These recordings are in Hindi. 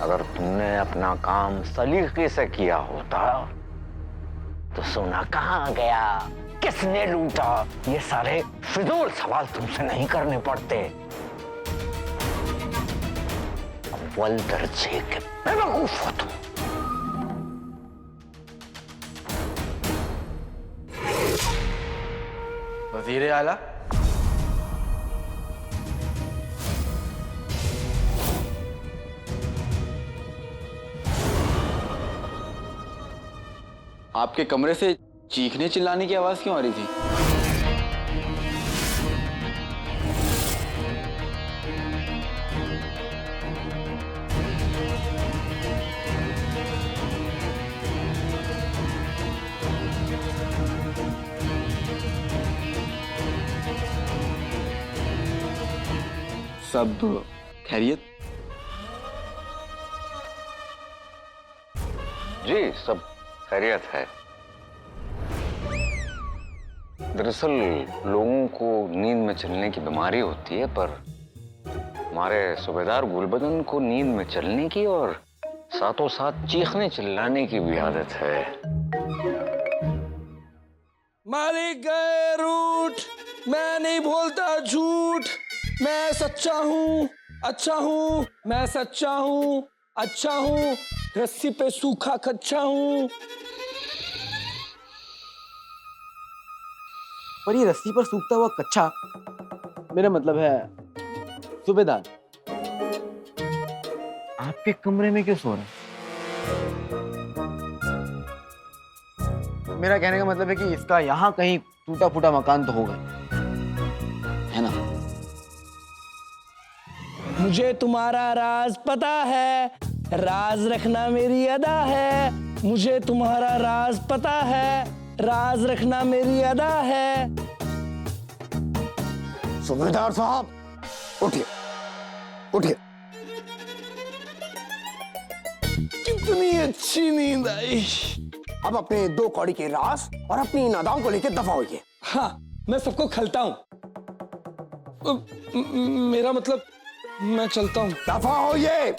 अगर तुमने अपना काम सलीके से किया होता तो सोना कहाँ गया, किसने लूटा, ये सारे फिजूल सवाल तुमसे नहीं करने पड़ते। अव्वल दर्जे के बेवकूफ हो तुम। वजीर आला, आपके कमरे से चीखने चिल्लाने की आवाज क्यों आ रही थी? सब खैरियत? जी सब खैरियत है। दरअसल लोगों को नींद में चलने की बीमारी होती है, पर हमारे सूबेदार गुलबदन को नींद में चलने की और साथों साथ चीखने चिल्लाने की भी आदत है। मालिक गए रूठ, मैं नहीं बोलता झूठ, मैं सच्चा हूँ, अच्छा हूँ, मैं सच्चा हूँ, अच्छा हूँ, रस्सी पे सूखा कच्चा हूँ। पर ये रस्सी पर सूखता हुआ कच्चा, मेरा मतलब है सूबेदार, आपके कमरे में क्यों सो रहे हैं? मेरा कहने का मतलब है कि इसका यहाँ कहीं टूटा फूटा मकान तो होगा, है ना? मुझे तुम्हारा राज पता है, राज रखना मेरी अदा है। मुझे तुम्हारा राज पता है, राज रखना मेरी अदा है। सूबेदार साहब उठिए, उठिए। कितनी अच्छी नींद आई। अब अपने 2 कौड़ी के राज और अपनी इन अदाओं को लेकर दफा होइए। हाँ, मैं सबको खलता हूँ। मेरा मतलब मैं चलता हूँ। दफा होइए।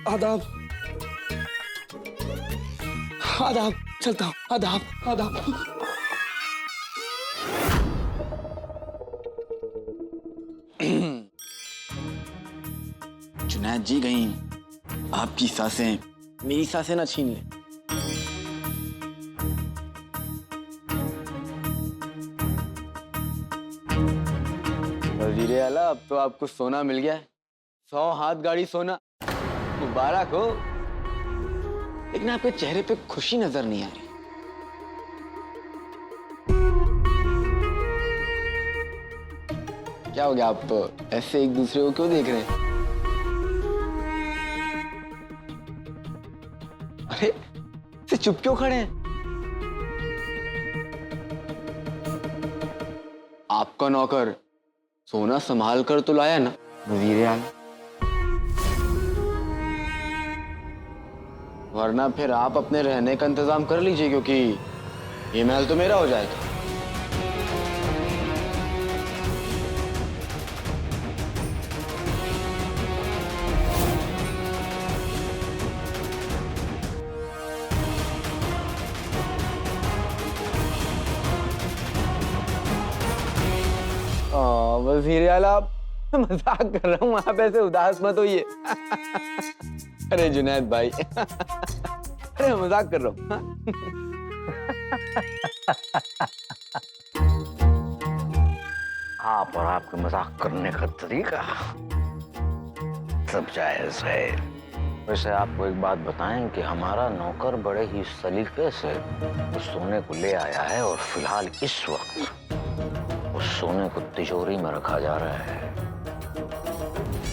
आदाब, आदाब, चलता हूँ। आदाब, आदाब। जुनैद जी, कहीं आपकी सांसें मेरी सांसें ना छीन ले। वजीर आला, अब तो आपको सोना मिल गया है, 100 हाथ गाड़ी सोना, मुबारक हो। लेकिन आपके चेहरे पे खुशी नजर नहीं आ रही। क्या हो गया, आप ऐसे एक दूसरे को क्यों देख रहे हैं? अरे से चुप क्यों खड़े हैं? आपका नौकर सोना संभाल कर तो लाया ना वजीर आला, वरना फिर आप अपने रहने का इंतजाम कर लीजिए, क्योंकि ये महल तो मेरा हो जाएगा। वजीर आला, मजाक कर रहा हूँ, आप ऐसे उदास मत होइए। अरे जुनैद भाई, अरे मजाक कर रहा हूँ। आप और आपके मजाक करने का तरीका सब जायज है। वैसे आपको एक बात बताएं कि हमारा नौकर बड़े ही सलीके से उस सोने को ले आया है और फिलहाल इस वक्त उस सोने को तिजोरी में रखा जा रहा है।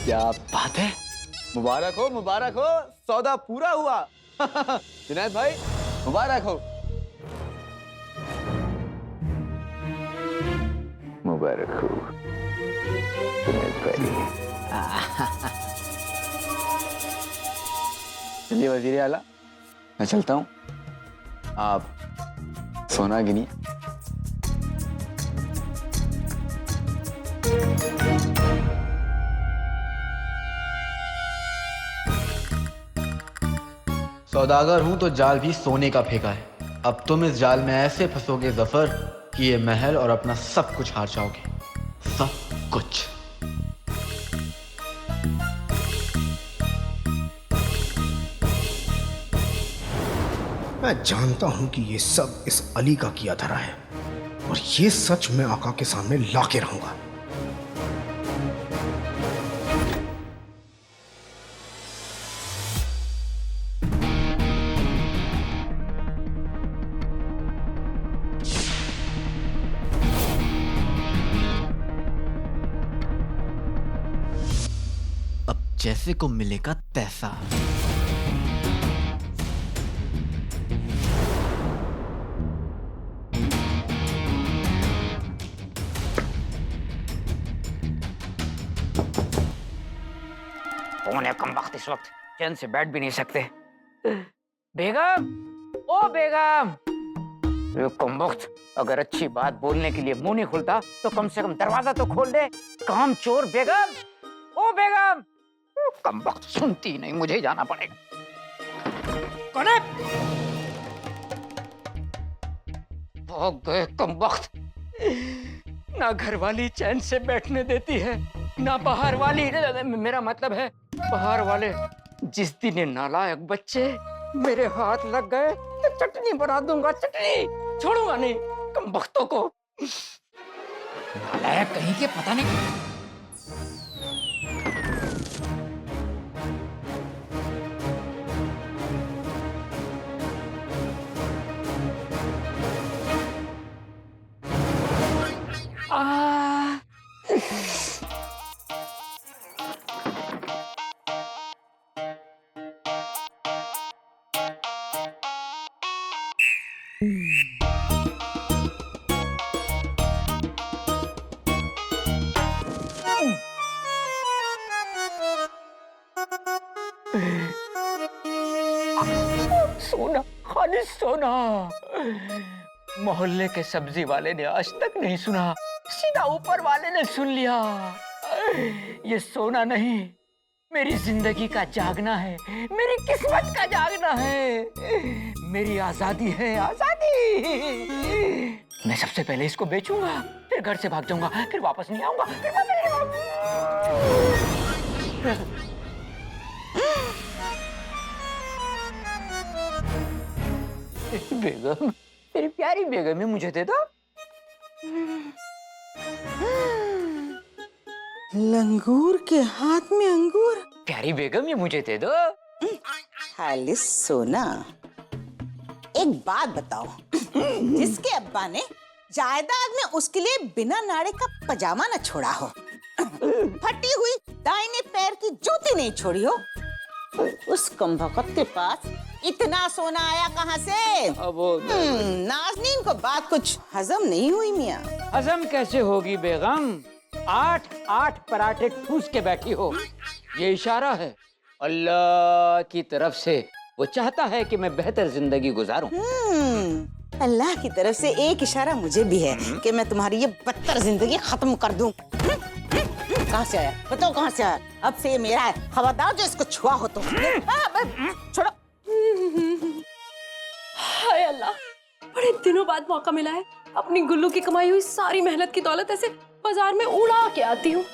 क्या बात है, मुबारक हो, मुबारक हो, सौदा पूरा हुआ। जुनैद भाई मुबारक हो। मुबारक हो जुनैद भाई। चलिए वजीर आला, मैं चलता हूँ, आप सोना गिनिए। सौदागर हूं तो जाल भी सोने का फेंका है। अब तुम इस जाल में ऐसे फंसोगे जफर कि ये महल और अपना सब कुछ हार जाओगे, सब कुछ। मैं जानता हूं कि ये सब इस अली का किया धरा है और ये सच मैं आका के सामने लाके रहूंगा। अब जैसे को मिलेगा तैसा। कौन है कम वक्त इस वक्त चैन से बैठ भी नहीं सकते। बेगम, ओ बेगम। ये कम वक्त अगर अच्छी बात बोलने के लिए मुंह नहीं खुलता तो कम से कम दरवाजा तो खोल दे। काम चोर बेगम, ओ बेगम। कम वक्त सुनती नहीं, मुझे ही जाना पड़ेगा। कौन है? भाग गए कम वक्त। ना घर वाली चैन से बैठने देती है, ना बाहर वाली। मेरा मतलब है बाहर वाले। जिस दिन ये नालायक बच्चे मेरे हाथ लग गए तो चटनी बना दूंगा, चटनी छोड़ूंगा नहीं कम वक्तों को। नालायक कहीं के, पता नहीं। सोना, खाली सोना। मोहल्ले के सब्जी वाले ने आज तक नहीं सुना, सीधा ऊपर वाले ने सुन लिया। ये सोना नहीं, मेरी जिंदगी का जागना है, मेरी किस्मत का जागना है, मेरी आजादी है, आजादी। मैं सबसे पहले इसको बेचूंगा, फिर घर से भाग जाऊंगा, फिर वापस नहीं आऊंगा, फिर वापस नहीं आऊंगा। बेगम, मेरी प्यारी बेगम, मुझे दे दो। लंगूर के हाथ में अंगूर। प्यारी बेगम, ये मुझे दे दो। खाली सोना। एक बात बताओ, जिसके अब्बा ने जायदाद में उसके लिए बिना नाड़े का पजामा न छोड़ा हो, फटी हुई दाहिने पैर की जूती नहीं छोड़ी हो, उस कमबख्त के पास इतना सोना आया कहाँ से? नाज़नीन को बात कुछ हजम नहीं हुई मियाँ। हजम कैसे होगी बेगम? 8 पराठे ठूस के बैठी हो। ये इशारा है अल्लाह की तरफ से। वो चाहता है कि मैं बेहतर जिंदगी गुजारूं। अल्लाह की तरफ से एक इशारा मुझे भी है कि मैं तुम्हारी ये बदतर जिंदगी खत्म कर दूं। कहाँ से आया? बताओ कहाँ से आया? अब से ये मेरा है, खबरदार जो इसको छुआ हो तो। छोड़ो। हाय अल्लाह, बड़े दिनों बाद मौका मिला है अपनी गुल्लू की कमाई हुई सारी मेहनत की दौलत ऐसे बाजार में उड़ा के आती हूँ।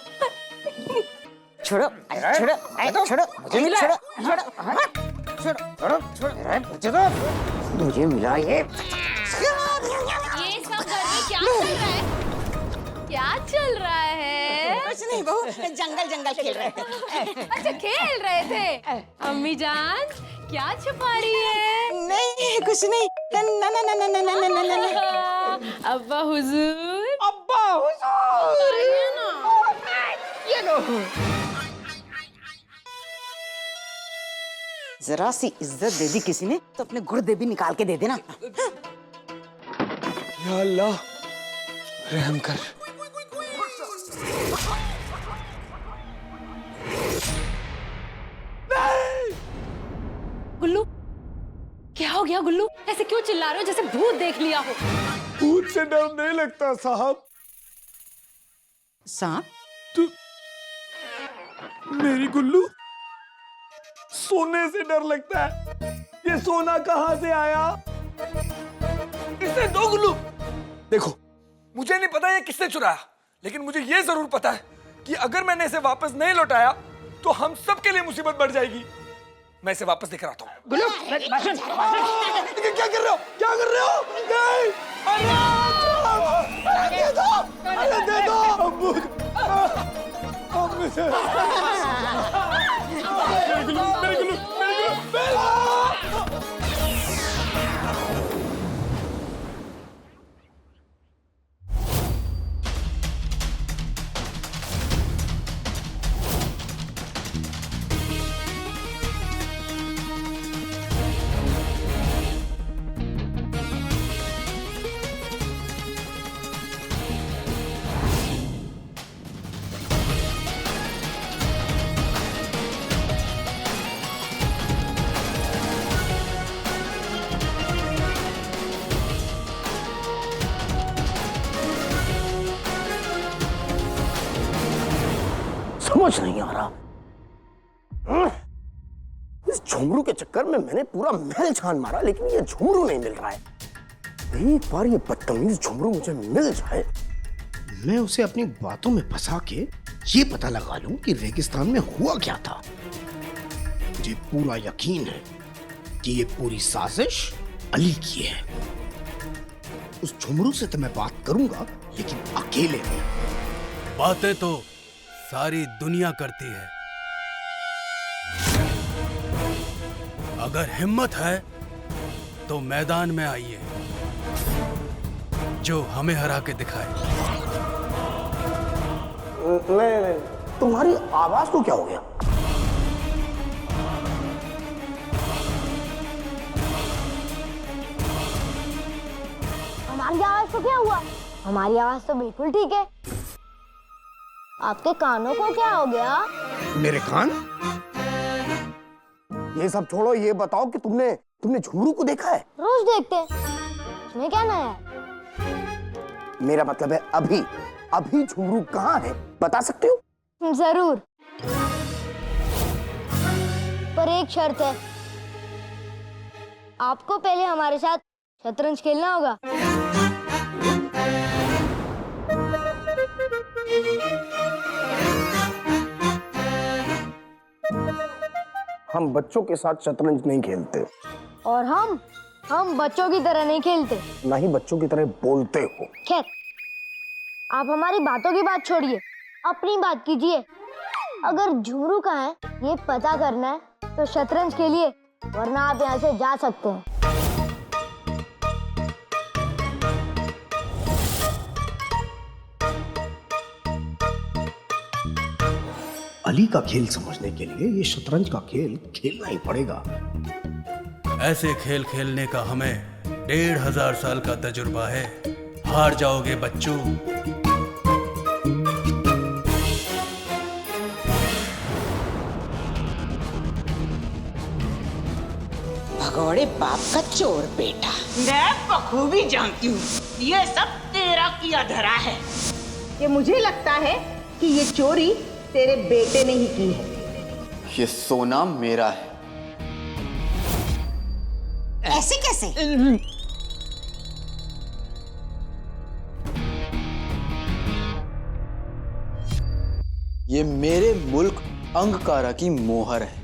छोड़ो, छोड़ो, छोड़ो, मुझे मिला, छोड़ो, छोड़ो, छोड़ो, मुझे दो, मुझे मिला ये। सब घर में क्या चल रहा है? क्या चल रहा है? कुछ नहीं बहू, जंगल खेल रहे थे। अच्छा, खेल रहे थे। अम्मी जान क्या छुपा रही है? नहीं, कुछ नहीं। ना ना ना ना ना ना ना ना ना। अब्बा हुजूर, अब्बा हुजूर, आइए ना। ये लो। जरा सी इज्जत दे दी किसी ने तो अपने गुर्दे भी निकाल के दे देना। या अल्लाह, रहम कर। गुल्लू, क्या हो गया गुल्लू? ऐसे क्यों चिल्ला रहे हो जैसे भूत देख लिया हो? भूत से डर नहीं लगता साहब। सांप? तू मेरी गुल्लू, सोने से डर लगता है। ये ये सोना कहां से आया? इसने 2 गुल्लू। देखो, मुझे नहीं पता ये किसने चुराया, लेकिन मुझे ये जरूर पता है कि अगर मैंने इसे वापस नहीं लौटाया तो हम सबके लिए मुसीबत बढ़ जाएगी। मैं इसे वापस लेकर आता हूँ। गुल्लू, भाषण, भाषण। क्या कर रहे हो? क्या कर रहे हो? नहीं! अरे दे दो! अरे दे दो! अब्बू! मेरे गुल्लू, मेरे गुल्लू, मेरे गुल्लू! समझ नहीं आ रहा। इस झुमरू के चक्कर में मैंने पूरा महल छान मारा, लेकिन ये झुमरू नहीं मिल रहा है। एक बार ये बदतमीज झुमरू मुझे मिल जाए, मैं उसे अपनी बातों में फंसा के ये पता लगा लूं कि रेगिस्तान में हुआ क्या था। मुझे पूरा यकीन है कि ये पूरी साजिश अली की है। उस झुमरू से तो मैं बात करूंगा, लेकिन अकेले में। बातें तो सारी दुनिया करती है, अगर हिम्मत है तो मैदान में आइए, जो हमें हरा के दिखाए। तुम्हारी आवाज को क्या हो गया? हमारी आवाज को क्या हुआ? हमारी आवाज तो बिल्कुल ठीक है। आपके कानों को क्या हो गया? मेरे कान? ये सब छोड़ो, ये बताओ कि तुमने झुमरू को देखा है? रोज देखते हैं, इसमें क्या नया है? मेरा मतलब है अभी झुमरू कहाँ है, बता सकते हो? जरूर, पर एक शर्त है। आपको पहले हमारे साथ शतरंज खेलना होगा। हम बच्चों के साथ शतरंज नहीं खेलते। और हम बच्चों की तरह नहीं खेलते। ना ही बच्चों की तरह बोलते हो। खैर, आप हमारी बातों की बात छोड़िए, अपनी बात कीजिए। अगर झुमरू कहाँ है ये पता करना है तो शतरंज खेलिए, वरना आप यहाँ से जा सकते हैं। अली का खेल समझने के लिए ये शतरंज का खेल खेलना ही पड़ेगा। ऐसे खेल खेलने का हमें 1500 साल का तजुर्बा है। हार जाओगे बच्चों। भगोड़े बाप का चोर बेटा। मैं बखूबी जानती हूँ ये सब तेरा किया धरा है। ये मुझे लगता है कि ये चोरी तेरे बेटे ने ही की है। ये सोना मेरा है। ऐसे कैसे? ये मेरे मुल्क अंगकारा की मोहर है।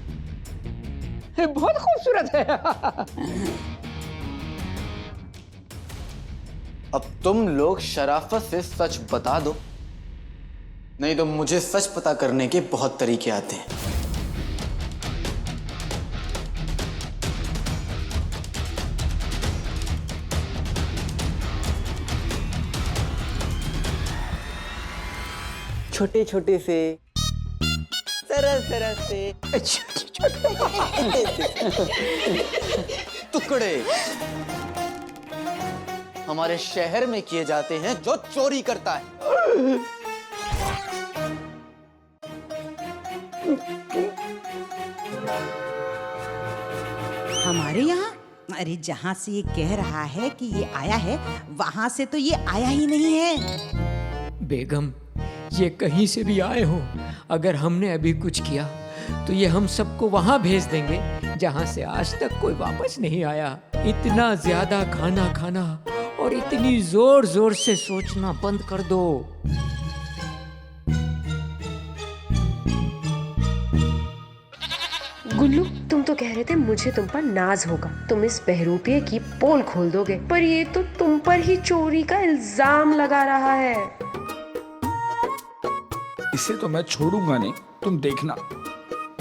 ये बहुत खूबसूरत है। अब तुम लोग शराफत से सच बता दो, नहीं तो मुझे सच पता करने के बहुत तरीके आते हैं। छोटे छोटे से, सरस सरस से, टुकड़े हमारे शहर में किए जाते हैं जो चोरी करता है। हमारे यहाँ? अरे जहाँ से ये कह रहा है कि ये आया है, वहां से तो ये आया ही नहीं है। बेगम, ये कहीं से भी आए हो, अगर हमने अभी कुछ किया तो ये हम सबको वहां भेज देंगे जहां से आज तक कोई वापस नहीं आया। इतना ज्यादा खाना खाना और इतनी जोर जोर से सोचना बंद कर दो। गुल्लू, तुम तो कह रहे थे मुझे तुम पर नाज होगा, तुम इस बहरूपिये की पोल खोल दोगे, पर ये तो तुम पर ही चोरी का इल्जाम लगा रहा है। इसे तो मैं छोड़ूंगा नहीं, तुम देखना।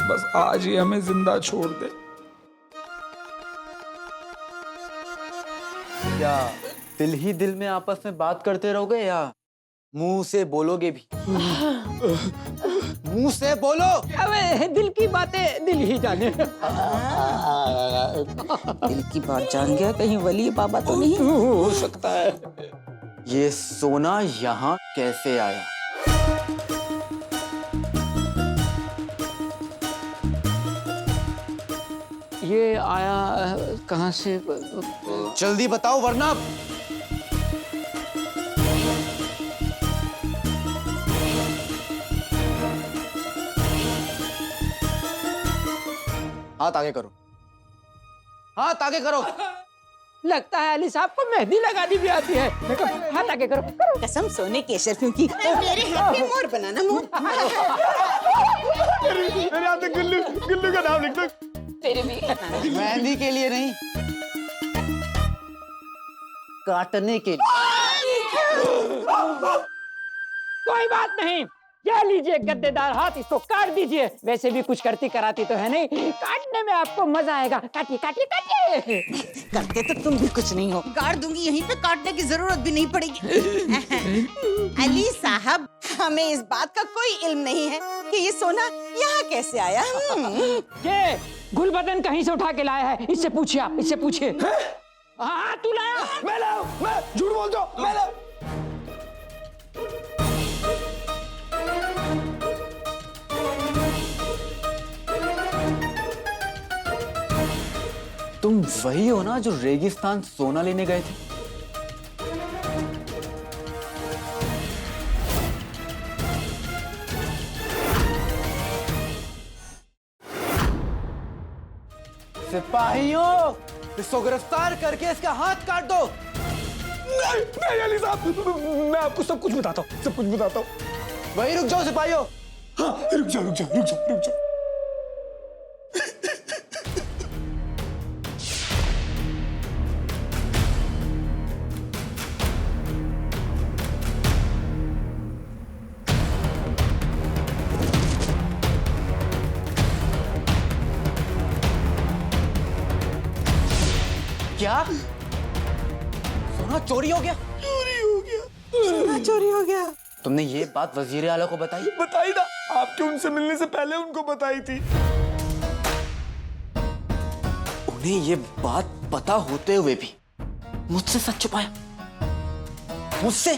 बस आज ही हमें जिंदा छोड़ दे। क्या दिल ही दिल में आपस में बात करते रहोगे या मुंह से बोलोगे भी? मुंह से बोलो। अबे दिल की बातें दिल ही जाने। दिल की बात जान गया, कहीं वली बाबा तो नहीं हो सकता है। ये सोना यहाँ कैसे आया? ये आया कहाँ से? जल्दी बताओ वरना। हाथ आगे करो, हाथ आगे करो। लगता है अली साहब को मेहंदी लगानी भी आती है। देखो, हाथ आगे करो। कसम सोने केसर क्योंकि मेरे हाथ में मोर बनाना मोर। मेरे हाथ में गुल्लू, गुल्लू का नाम लिख दो। तेरे भी मेहंदी के लिए नहीं, काटने के लिए। कोई बात नहीं, ये लीजिए गद्देदार हाथ, इसको काट दीजिए। वैसे भी कुछ करती कराती तो है नहीं, काटने में आपको मजा आएगा। काटिए काटिए काटिए। करते तो तुम भी कुछ नहीं हो, काट दूंगी, यहीं पे काटने की जरूरत भी नहीं पड़ेगी। अली साहब, हमें इस बात का कोई इल्म नहीं है कि ये सोना यहाँ कैसे आया। ये गुलबदन कहीं से उठा के लाया है, इससे पूछिए आप, इससे पूछिए। हाँ तू लाया? मैं लाया, मैं झूठ बोलता हूँ, मैं लाया। तुम वही हो ना जो रेगिस्तान सोना लेने गए थे? सिपाहियों, इसको गिरफ्तार करके इसका हाथ काट दो। नहीं अली साहब, मैं आपको सब कुछ बताता हूँ, सब कुछ बताता हूँ। वही रुक जाओ सिपाहियों। हाँ, रुक जाओ रुक जाओ रुक जाओ रुक जाओ। क्या? सोना चोरी हो गया? चोरी हो गया, सोना चोरी हो गया। तुमने ये बात वजीर आला को बताई? बताई था, आपके उनसे मिलने से पहले उनको बताई थी। उन्हें ये बात पता होते हुए भी मुझसे सच छुपाया? मुझसे?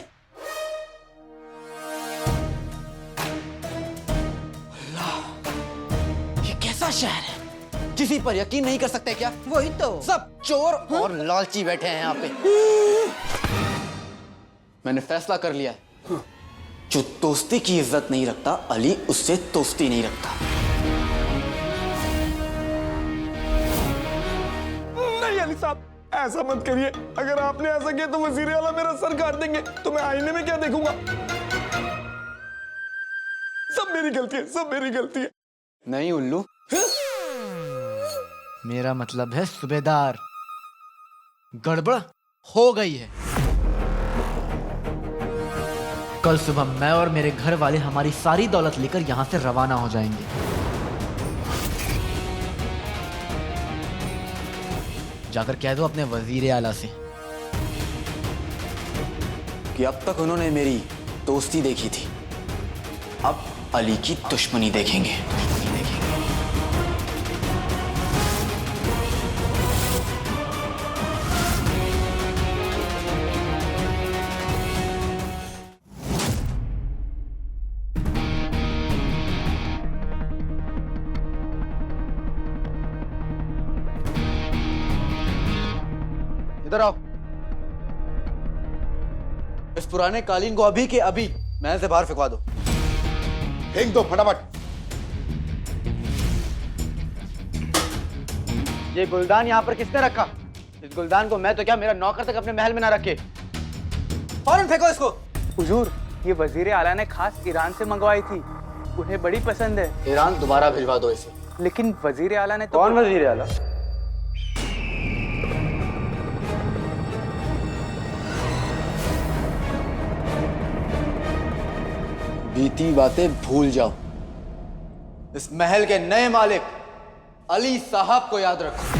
अल्लाह, ये कैसा शहर है? किसी पर यकीन नहीं कर सकते क्या? वही तो, सब चोर और लालची बैठे हैं यहाँ पे। मैंने फैसला कर लिया है, जो दोस्ती की इज्जत नहीं रखता, अली उससे दोस्ती नहीं रखता। नहीं अली साहब, ऐसा मत करिए। अगर आपने ऐसा किया तो वजीर आला मेरा सर काट देंगे, तो मैं आईने में क्या देखूंगा? सब मेरी गलती है, सब मेरी गलती है। नहीं उल्लू, मेरा मतलब है सूबेदार, गड़बड़ हो गई है। कल सुबह मैं और मेरे घर वाले हमारी सारी दौलत लेकर यहां से रवाना हो जाएंगे। जाकर कह दो अपने वजीर आला से कि अब तक उन्होंने मेरी दोस्ती देखी थी, अब अली की दुश्मनी देखेंगे। इधर आओ। इस पुराने कालीन को अभी के अभी महल से बाहर फेंकवा दो। फेंक दो फटाफट। ये गुलदान यहाँ पर किसने रखा? इस गुलदान को मैं तो क्या मेरा नौकर तक अपने महल में ना रखे। फौरन फेंको इसको। हुजूर, ये वजीर आला ने खास ईरान से मंगवाई थी, उन्हें बड़ी पसंद है। ईरान दोबारा भिजवा दो इसे। लेकिन वजीर आला ने तो। कौन वजीर आला? बीती बातें भूल जाओ। इस महल के नए मालिक अली साहब को याद रखो।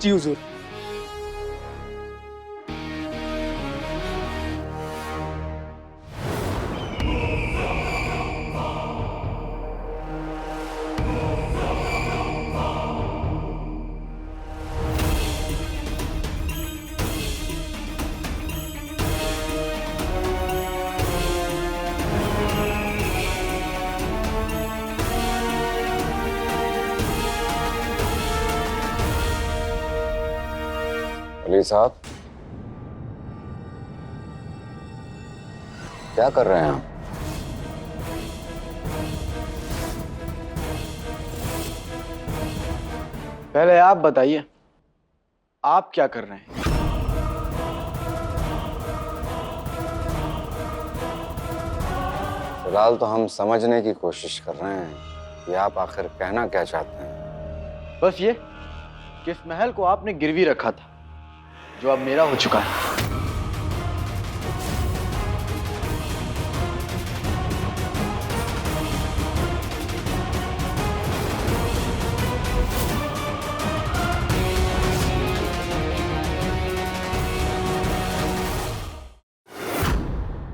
जी हुजूर। अली साहब, क्या कर रहे हैं आप? पहले आप बताइए, आप क्या कर रहे हैं? फिलहाल तो हम समझने की कोशिश कर रहे हैं कि आप आखिर कहना क्या चाहते हैं। बस ये कि इस महल को आपने गिरवी रखा था, जो अब मेरा हो चुका है।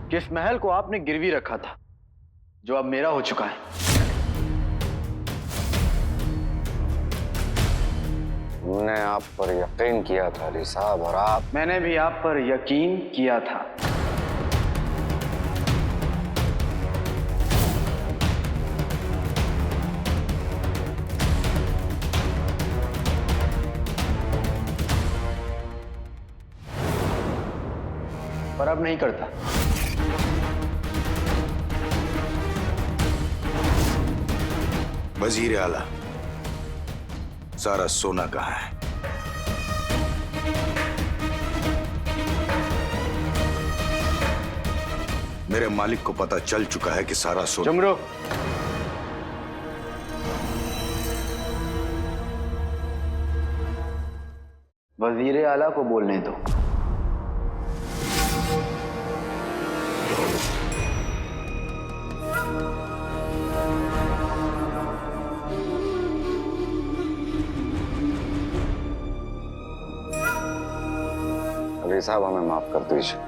कि इस महल को आपने गिरवी रखा था, जो अब मेरा हो चुका है। हमने आप पर यकीन किया था अली साहब, और आप। मैंने भी आप पर यकीन किया था। पर अब नहीं करता। वजीर आला, सारा सोना कहाँ है? मेरे मालिक को पता चल चुका है कि सारा सोना। जुमरू, वजीर आला को बोलने दो। अली साहब, हमें माफ कर दीजिए,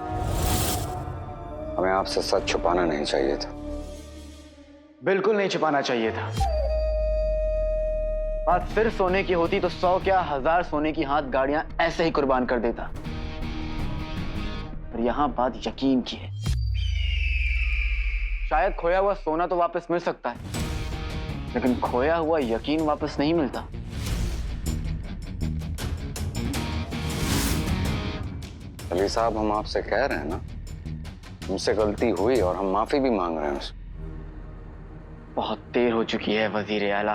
हमें आपसे सच छुपाना नहीं चाहिए था। बिल्कुल नहीं छुपाना चाहिए था। बात सिर्फ सोने की होती तो 100 क्या 1000 सोने की हाथ गाड़ियां ऐसे ही कुर्बान कर देता। पर यहां बात यकीन की है। शायद खोया हुआ सोना तो वापस मिल सकता है, लेकिन खोया हुआ यकीन वापस नहीं मिलता। अली साहब, हम आपसे कह रहे हैं ना, हमसे गलती हुई और हम माफी भी मांग रहे हैं उससे। बहुत देर हो चुकी है वजीर आला।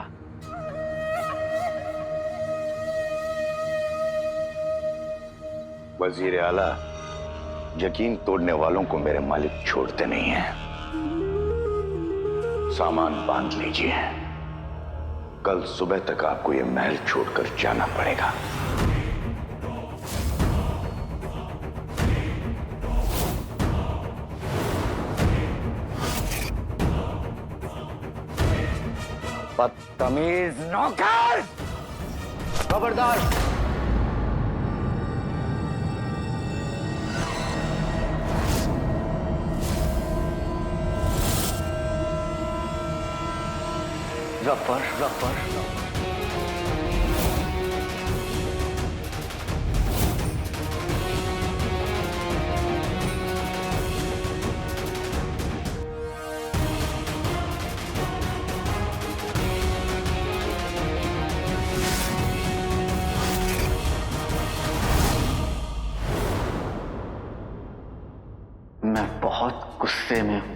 वजीर आला, यकीन तोड़ने वालों को मेरे मालिक छोड़ते नहीं हैं। सामान बांध लीजिए, कल सुबह तक आपको यह महल छोड़कर जाना पड़ेगा। बदतमीज नौकर! खबरदार! जफर, जफर, मैं बहुत गुस्से में हूं।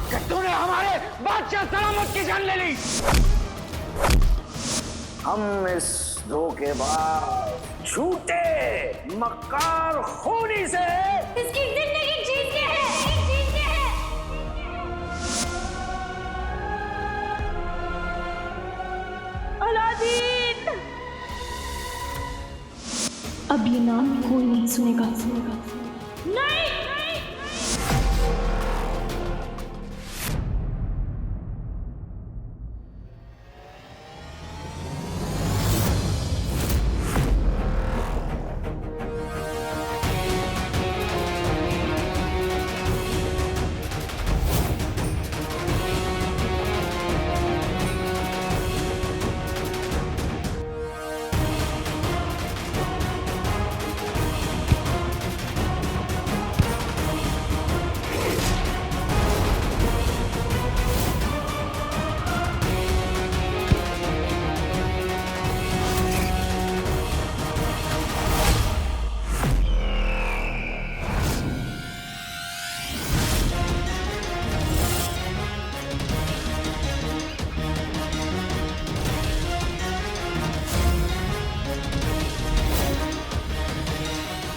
कि तूने हमारे बादशाह सलामत की जान ले ली। हम इस धोखेबाज, झूठे, मक्कार खूनी से इसकी जिंदगी जीत के है। अलादीन! अब ये नाम कोई नहीं सुनेगा। नहीं!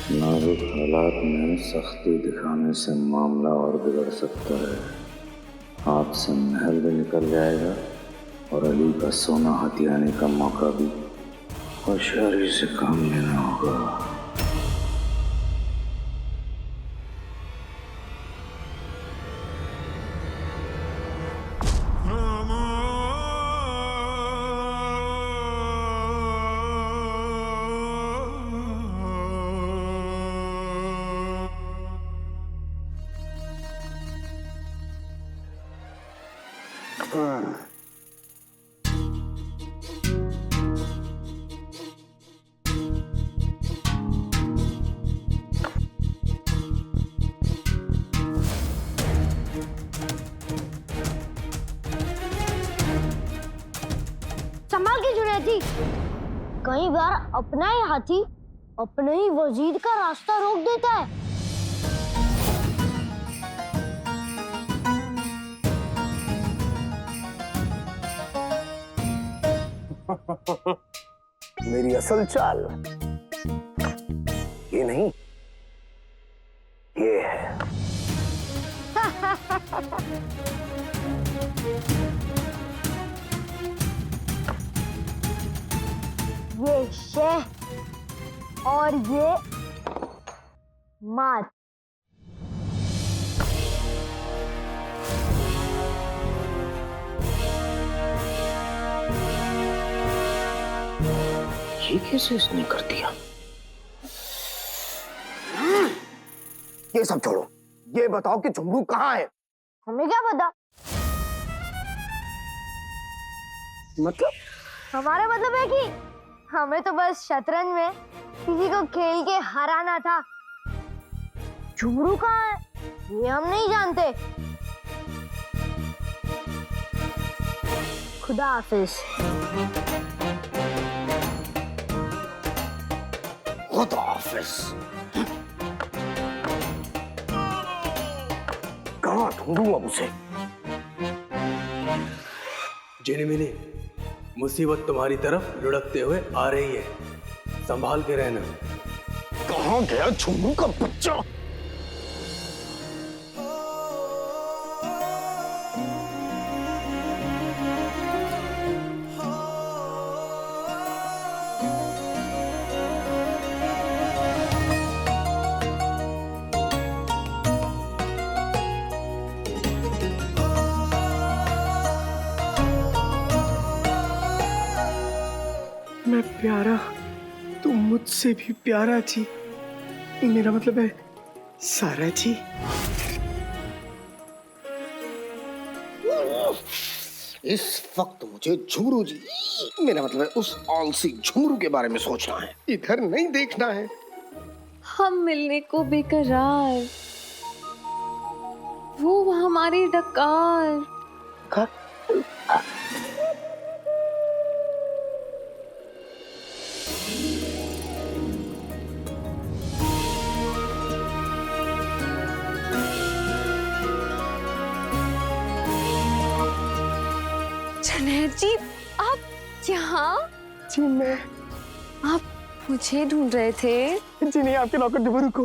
नाजुक हालात में सख्ती दिखाने से मामला और बिगड़ सकता है। हाथ से महल भी निकल जाएगा और अली का सोना हथियाने का मौका भी। होशियारी से काम लेना होगा। संभाल के जुनैदी, कई बार अपना ही हाथी अपने ही वजीर का रास्ता रोक देता है। मेरी असल चाल ये नहीं, ये है। ये शेह और ये मात। ये कैसे इसने कर दिया? ये सब छोड़ो, ये बताओ कि झुमरू कहाँ है? हमें क्या पता? मतलब? हमारा मतलब है कि हमें तो बस शतरंज में किसी को खेल के हराना था। झुमरू कहाँ है ये हम नहीं जानते। खुदा हाफिज। खुदा हाफिज। कहाँ ढूंढूंगा उसे? जिनिमिनी, मुसीबत तुम्हारी तरफ लुढ़कते हुए आ रही है, संभाल के रहना। कहाँ गया झुमरू का बच्चा? मैं प्यारा, तुम मुझसे भी प्यारा जी। मेरा मतलब है सारा जी। इस वक्त मुझे झुमरू जी, मेरा मतलब है उस आलसी झुमरू के बारे में सोचना है, इधर नहीं देखना है। हम मिलने को बेकरार, वो हमारी डकार। जी आप यहाँ? जी मैं। आप मुझे ढूंढ रहे थे? जी नहीं, आपके नौकर झुमरू को।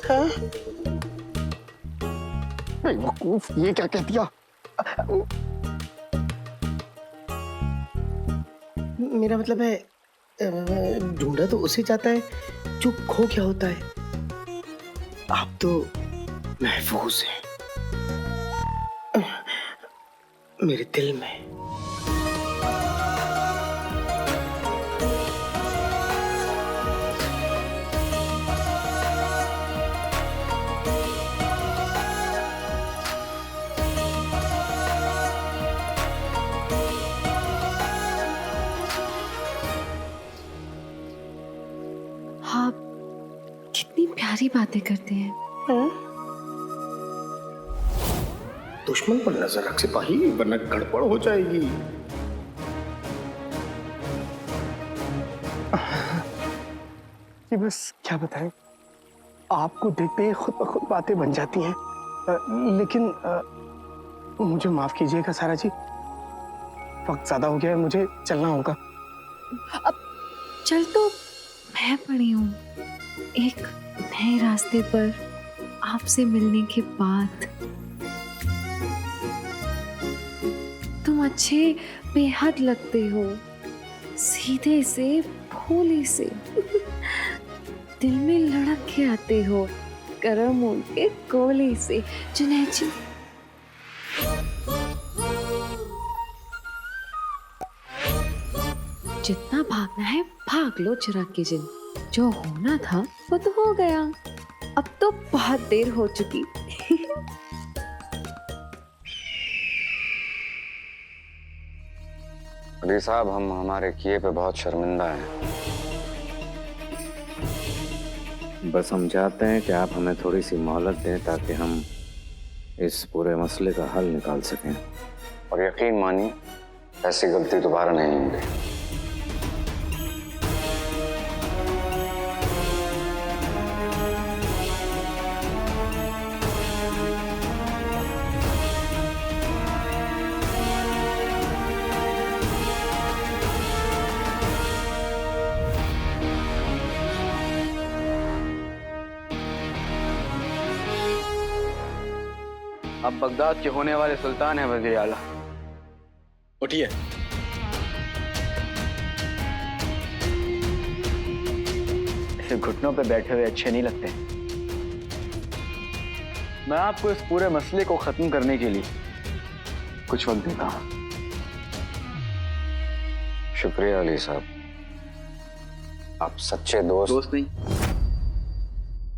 हाँ? बेवकूफ, ये क्या कह दिया? मेरा मतलब है ढूंढा तो उसे जाता है जो खो गया होता है। आप तो महफूज हैं मेरे दिल में। आप कितनी प्यारी बातें करते हैं। दुश्मन पर नजर रख सिपाही, वरना गड़बड़ हो जाएगी। जी बस क्या बताएं, आपको देखते ही खुद ब खुद बातें बन जाती हैं। लेकिन मुझे माफ कीजिएगा सारा जी, वक्त ज्यादा हो गया है, मुझे चलना होगा। अब चल तो मैं पड़ी हूँ एक नए रास्ते पर आपसे मिलने के बाद। तुम अच्छे बेहद लगते हो, सीधे से भोले से, दिल में लड़क के आते हो, गरम ऊन के गोले से। जुनैद जी जितना भागना है भाग लो चिराग की जिन, जो होना था वो तो हो गया, अब तो बहुत देर हो चुकी। अली साहब, हम हमारे किए पे बहुत शर्मिंदा हैं। बस हम चाहते हैं कि आप हमें थोड़ी सी मोहलत दें ताकि हम इस पूरे मसले का हल निकाल सकें। और यकीन मानिए, ऐसी गलती दोबारा नहीं होगी। अब बगदाद के होने वाले सुल्तान हैं वज़ीर आला। उठिए। ऐसे घुटनों पे बैठे हुए अच्छे नहीं लगते। मैं आपको इस पूरे मसले को खत्म करने के लिए कुछ वक्त देता हूं। शुक्रिया अली साहब, आप सच्चे दोस्त नहीं,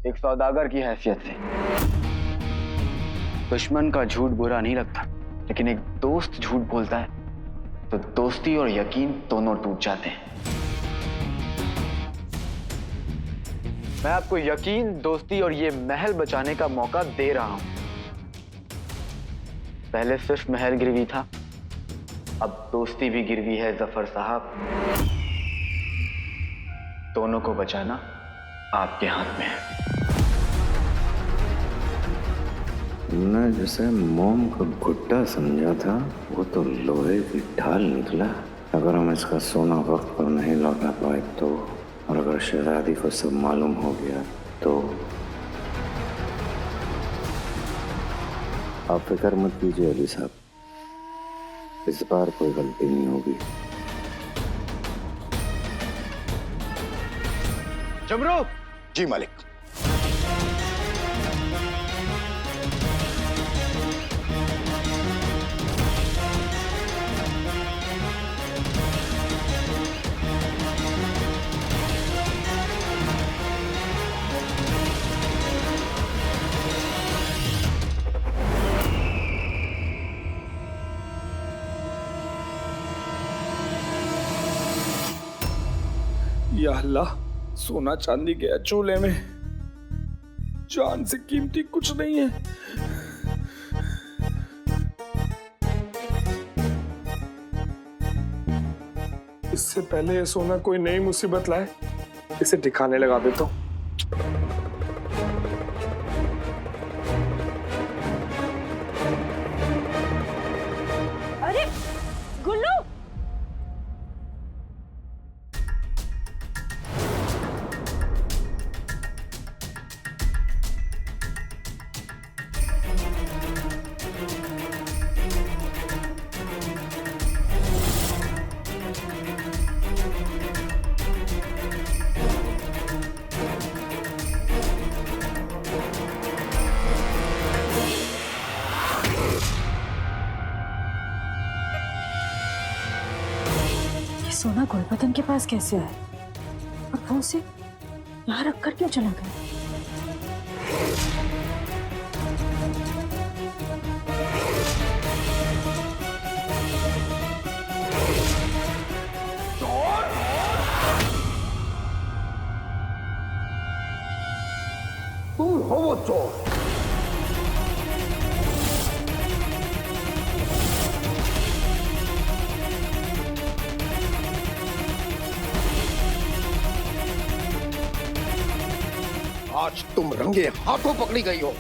एक सौदागर की हैसियत से। दुश्मन का झूठ बुरा नहीं लगता, लेकिन एक दोस्त झूठ बोलता है तो दोस्ती और यकीन दोनों टूट जाते हैं। मैं आपको यकीन, दोस्ती और ये महल बचाने का मौका दे रहा हूं। पहले सिर्फ महल गिरवी था, अब दोस्ती भी गिरवी है जफर साहब। दोनों को बचाना आपके हाथ में है। मैं जिसे मोम का गुड्डा समझा था वो तो लोहे की ढाल निकला। अगर हम इसका सोना वक्त पर नहीं लौटा पाए तो, और अगर शहजादी को सब मालूम हो गया तो। आप फिक्र मत कीजिए अली साहब, इस बार कोई गलती नहीं होगी। झुमरू। जी मालिक। या अल्लाह, सोना चांदी गया चोले में, जान से कीमती कुछ नहीं है। इससे पहले ये सोना कोई नई मुसीबत लाए, इसे ठिकाने लगा देता हूं। ये सोना गुलबदन के पास कैसे आया और वो उसे यहाँ रख कर क्यों चला गया? तुम हो वो चोर। आज तुम रंगे हाथों पकड़ी गई हो।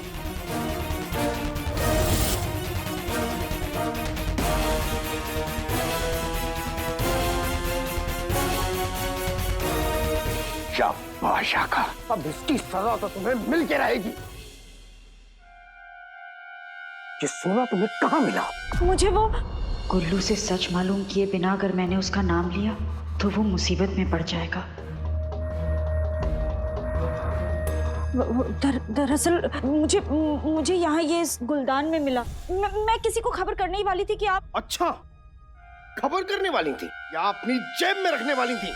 शाबाश आका, अब इसकी सजा तो तुम्हें मिल के रहेगी। ये सोना तुम्हें कहाँ मिला? मुझे वो गुल्लू से सच मालूम किए बिना अगर मैंने उसका नाम लिया तो वो मुसीबत में पड़ जाएगा। दरअसल मुझे यहाँ ये इस गुलदान में मिला। मैं किसी को खबर करने ही वाली थी कि आप। अच्छा, खबर करने वाली थी या अपनी जेब में रखने वाली थी?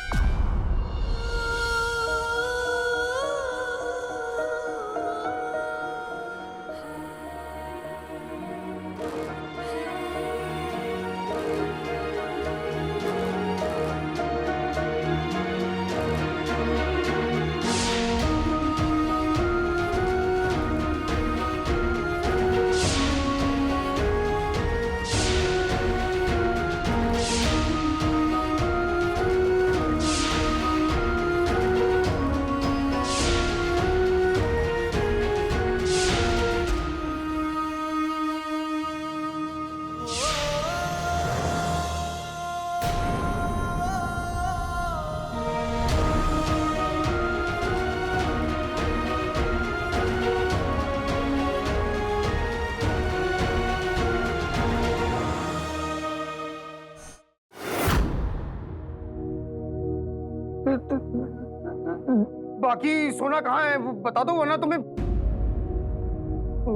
बाकी सोना कहाँ है वो बता दो, वरना तुम्हें,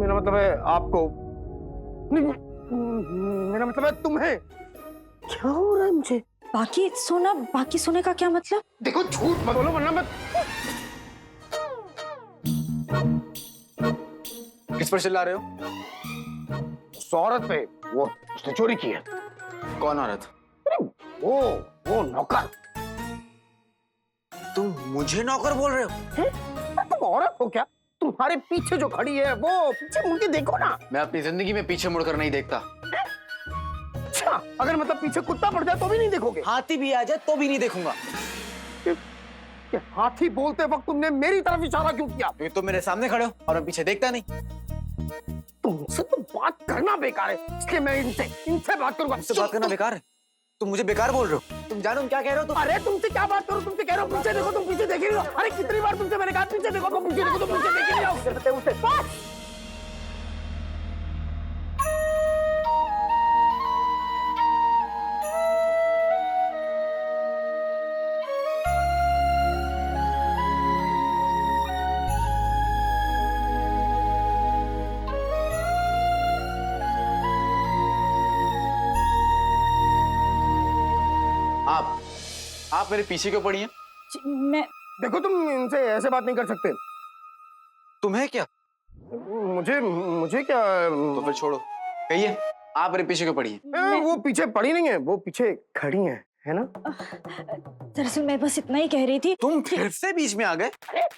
मेरा मतलब है आपको नहीं, मेरा मतलब है तुम्हें। क्या हो रहा है मुझे? बाकी सोने का क्या मतलब? देखो झूठ मत बोलो वरना मैं। किस पर चिल्ला रहे हो? उस औरत पे, वो उसने चोरी की है। कौन औरत? वो नौकर। तुम मुझे नौकर बोल रहे हो? तुम औरत हो क्या? तुम्हारे पीछे जो खड़ी है वो पीछे मुड़ के देखो ना। मैं अपनी जिंदगी में पीछे मुड़कर नहीं देखता। अच्छा, अगर मतलब पीछे कुत्ता पड़ जाए तो भी नहीं देखोगे? हाथी भी आ जाए तो भी नहीं देखूंगा। कि हाथी बोलते वक्त तुमने मेरी तरफ इशारा क्यों किया? ये तो मेरे सामने खड़े हो और मैं पीछे देखता नहीं। तुमसे तो बात करना बेकार है, इसलिए मैं इनसे बात करूंगा। मुझसे बात करना बेकार है? तुम मुझे बेकार बोल रहे हो? तुम जानो क्या कह रहे हो? तुम अरे तुमसे क्या बात करूं? तुमसे कह रहा हूं पीछे देखो, तुम पीछे देख रही हो। अरे कितनी बार तुमसे मैंने कहा पीछे देखो, तुम पीछे देखो, तुम पीछे देख रही हो। आप मेरे पीछे क्यों पड़ी हैं? मैं देखो, तुम इनसे ऐसे बात नहीं कर सकते। तुम्हें क्या? मुझे क्या? तो फिर छोड़ो, कहिए आप मेरे पीछे क्यों पड़ी हैं? वो पीछे पड़ी नहीं है, वो पीछे खड़ी है ना? दरअसल मैं बस इतना ही कह रही थी। तुम फिर से बीच में आ गए?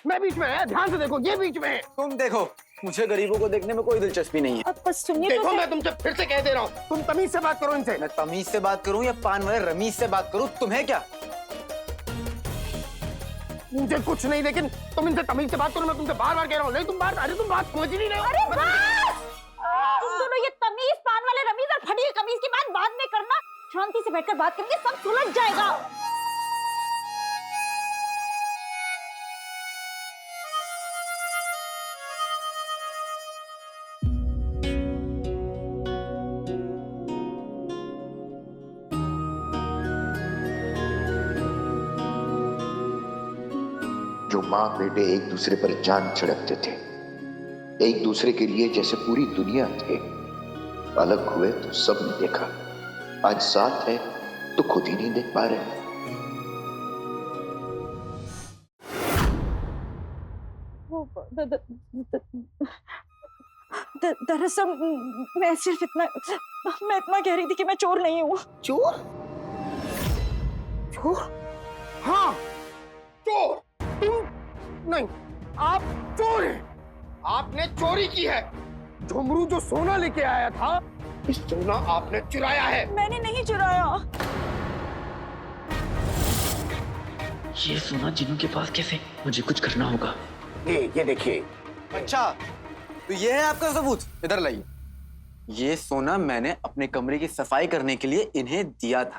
मैं बीच में है, ध्यान से देखो, ये बीच में है। तुम देखो, मुझे गरीबों को देखने में कोई दिलचस्पी नहीं है। अब बस सुनिए देखो, तो मैं तुमसे फिर से कह दे रहा हूँ, तुम तमीज से बात करो इनसे। मैं तमीज से बात करूं या पान वाले रमीज से बात करूं, तुम्हें क्या? मुझे कुछ नहीं, लेकिन तुम इनसे तमीज से बात करो। मैं तुमसे बार बार कह रहा हूँ, नहीं तुम बात समझ ही नहीं रहे हो। अरे बस! तुम दोनों ये तमीज, पान वाले रमीज और फटी कमीज की बात बाद में करना। शांति से बैठकर बात करेंगे, सब सुलझ जाएगा। जो माँ बेटे एक दूसरे पर जान छिड़कते थे, एक दूसरे के लिए जैसे पूरी दुनिया थे। अलग हुए तो सबने देखा, आज साथ है तो खुद ही नहीं देख पा रहे। दरअसल मैं सिर्फ इतना कह रही थी कि मैं चोर नहीं हूँ। चोर? चोर? हाँ, चोर। तुम नहीं, आप चोर हैं। आपने चोरी की है। झुमरू जो सोना लेके आया था, इस सोना आपने चुराया है। मैंने नहीं चुराया। ये सोना जिनों के पास कैसे? मुझे कुछ करना होगा। ये देखिए। अच्छा, तो ये है आपका सबूत? इधर लाइए। ये सोना मैंने अपने कमरे की सफाई करने के लिए इन्हें दिया था।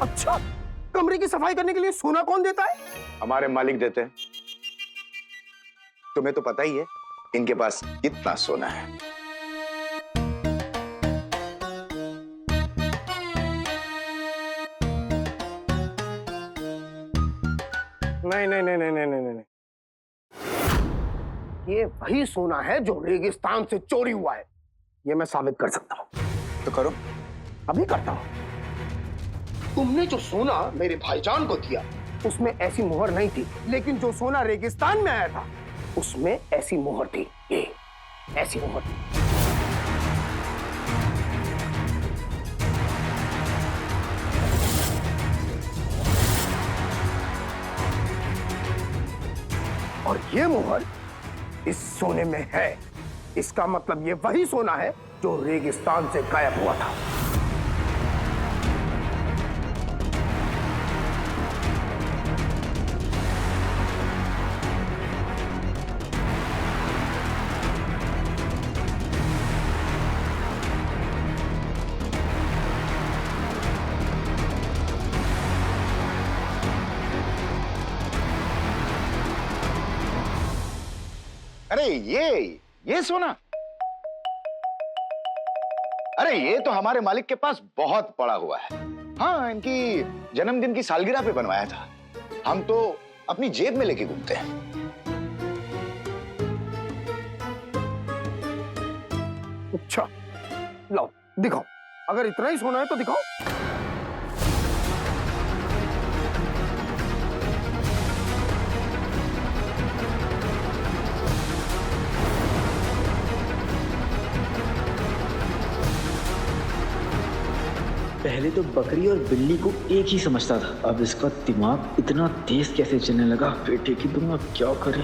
अच्छा, कमरे की सफाई करने के लिए सोना कौन देता है? हमारे मालिक देते हैं। तुम्हें तो पता ही है इनके पास कितना सोना है। नहीं। ये वही सोना है जो रेगिस्तान से चोरी हुआ है। ये मैं साबित कर सकता हूं। तो करो। अभी करता हूं। तुमने जो सोना मेरे भाईजान को दिया, उसमें ऐसी मोहर नहीं थी, लेकिन जो सोना रेगिस्तान में आया था, उसमें ऐसी मोहर थी। ये ऐसी मोहर थी। और ये मोहर इस सोने में है। इसका मतलब ये वही सोना है जो रेगिस्तान से गायब हुआ था। अरे ये सोना, अरे ये तो हमारे मालिक के पास बहुत पड़ा हुआ है। हाँ, इनकी जन्मदिन की सालगिरह पे बनवाया था। हम तो अपनी जेब में लेके घूमते हैं। अच्छा, लाओ दिखाओ। अगर इतना ही सोना है तो दिखाओ। पहले तो बकरी और बिल्ली को एक ही समझता था, अब इसका दिमाग इतना तेज कैसे चलने लगा। बेटे की दुआ क्या करे।